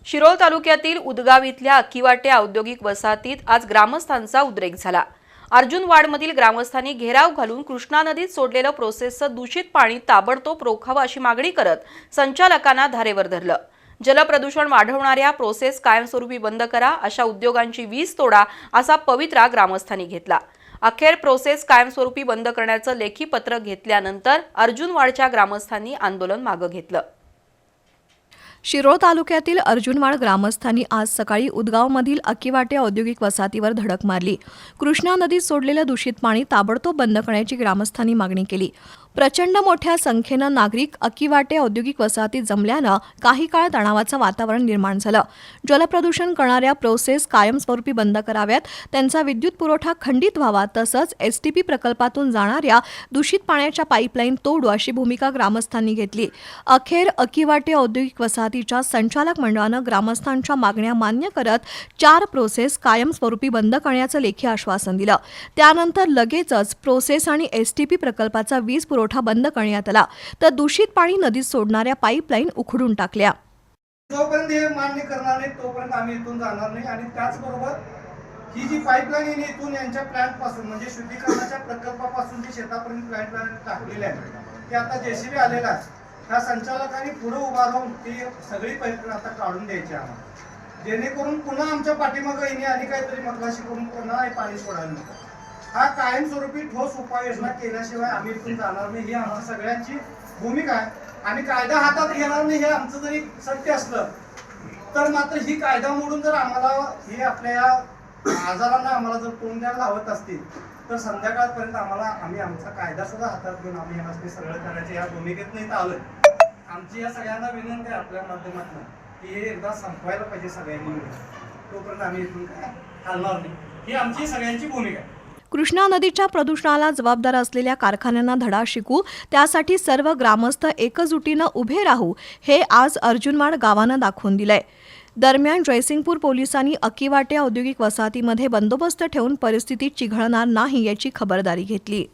शिरोळ तालुक्यातील उदगाव इथल्या अक्कीवाटे औद्योगिक वसाहतीत आज ग्रामस्थांचा उद्रेक झाला। अर्जुनवाडमधील ग्रामस्थांनी घेराव घालून कृष्णा नदीत सोडलेलं प्रोसेसचं दूषित पाणी ताबडतोब रोखावं अशी मागणी करत संचालकांना धारेवर धरलं। जलप्रदूषण वाढवणाऱ्या प्रोसेस कायमस्वरूपी बंद करा, अशा उद्योगांची वीज तोडा असा पवित्रा ग्रामस्थांनी घेतला। अखेर प्रोसेस कायमस्वरूपी बंद करण्याचं लेखी पत्र घेतल्यानंतर अर्जुनवाडच्या ग्रामस्थांनी आंदोलन मागे घेतलं। शिरोळ तालुक्यातील अर्जुनवाड ग्रामस्थांनी आज सकाळी उदगावमधील अक्कीवाटे औद्योगिक वसाहतीवर धडक मारली। कृष्णा नदीत सोडलेलं दूषित पाणी ताबडतोब बंद करण्याची ग्रामस्थांनी मागणी केली। प्रचंड मोठ्या संख्येनं नागरिक अक्कीवाटे औद्योगिक वसाहतीत जमल्यानं काही काळ तणावाचं वातावरण निर्माण झालं। जलप्रदूषण करणाऱ्या प्रोसेस कायमस्वरूपी बंद कराव्यात, त्यांचा विद्युत पुरवठा खंडित व्हावा, तसंच एसटीपी प्रकल्पातून जाणाऱ्या दूषित पाण्याच्या पाईपलाईन तोडू अशी भूमिका ग्रामस्थांनी घेतली। अखेर अक्कीवाटे औद्योगिक वसाहतीच्या संचालक मंडळानं ग्रामस्थांच्या मागण्या मान्य करत 4 प्रोसेस कायमस्वरूपी बंद करण्याचं लेखी आश्वासन दिलं। त्यानंतर लगेचच प्रोसेस आणि एसटीपी प्रकल्पाचा वीज पुरवठा बंद करण्यात आला, तर दूषित पाणी नदीत सोडणाऱ्या पाईपलाईन उखडून टाकल्या। जोपर्यंत हे मान्य करणार नाही तोपर्यंत आम्ही इथून जाणार नाही। आणि त्याचबरोबर ही जी पाईपलाईन आहे इथून यांच्या प्लांट पासून म्हणजे शुद्धीकरणाच्या प्रकल्पापासून जी शेतापर्यंत पाईपलाईन टाकलेली आहे ते आता जेसीबी आलेला आहे। त्या संचालकांनी पुढे उभा राहून ती सगळी पाईपलाईन आता काढून द्यायची आम्हाला, जेणेकरून पुन्हा आमच्या पाठीमागे येणे आणि काहीतरी मकलाशी करून पुन्हा हे पाणी सोडायला नको। हा कायमस्वरूपी ठोस उपाययोजना केल्याशिवाय आम्ही इथून जाणार नाही, ही आमची सगळ्यांची भूमिका आहे। आणि कायदा हातात घेणार नाही हे आमचं जरी सत्य असलं तर मात्र ही कायदा मोडून जर आम्हाला हे आपल्या आजारांना आम्हाला जर तोंड द्यायला लावत असतील तर संध्याकाळपर्यंत आम्ही आमचा कायदा सुद्धा हातात घेऊन आम्ही यांना सगळं करायचं या भूमिकेत नाही आलोय। आमची या सगळ्यांना विनंती आहे आपल्या माध्यमातून की हे एकदा संपवायला पाहिजे सगळ्यांनी, तोपर्यंत आम्ही इथून काय हलणार नाही, ही आमची सगळ्यांची भूमिका आहे। कृष्णा नदीच्या प्रदूषणाला जबाबदार असलेल्या कारखान्यांना धडा शिकू, त्यासाठी सर्व ग्रामस्थ एकजुटीनं उभे राहू, हे आज अर्जुनवाड गावानं दाखवून दिलंय। दरम्यान जयसिंगपूर पोलिसांनी अक्कीवाटे औद्योगिक वसाहतीमध्ये बंदोबस्त ठेवून परिस्थिती चिघळणार नाही याची खबरदारी घेतली।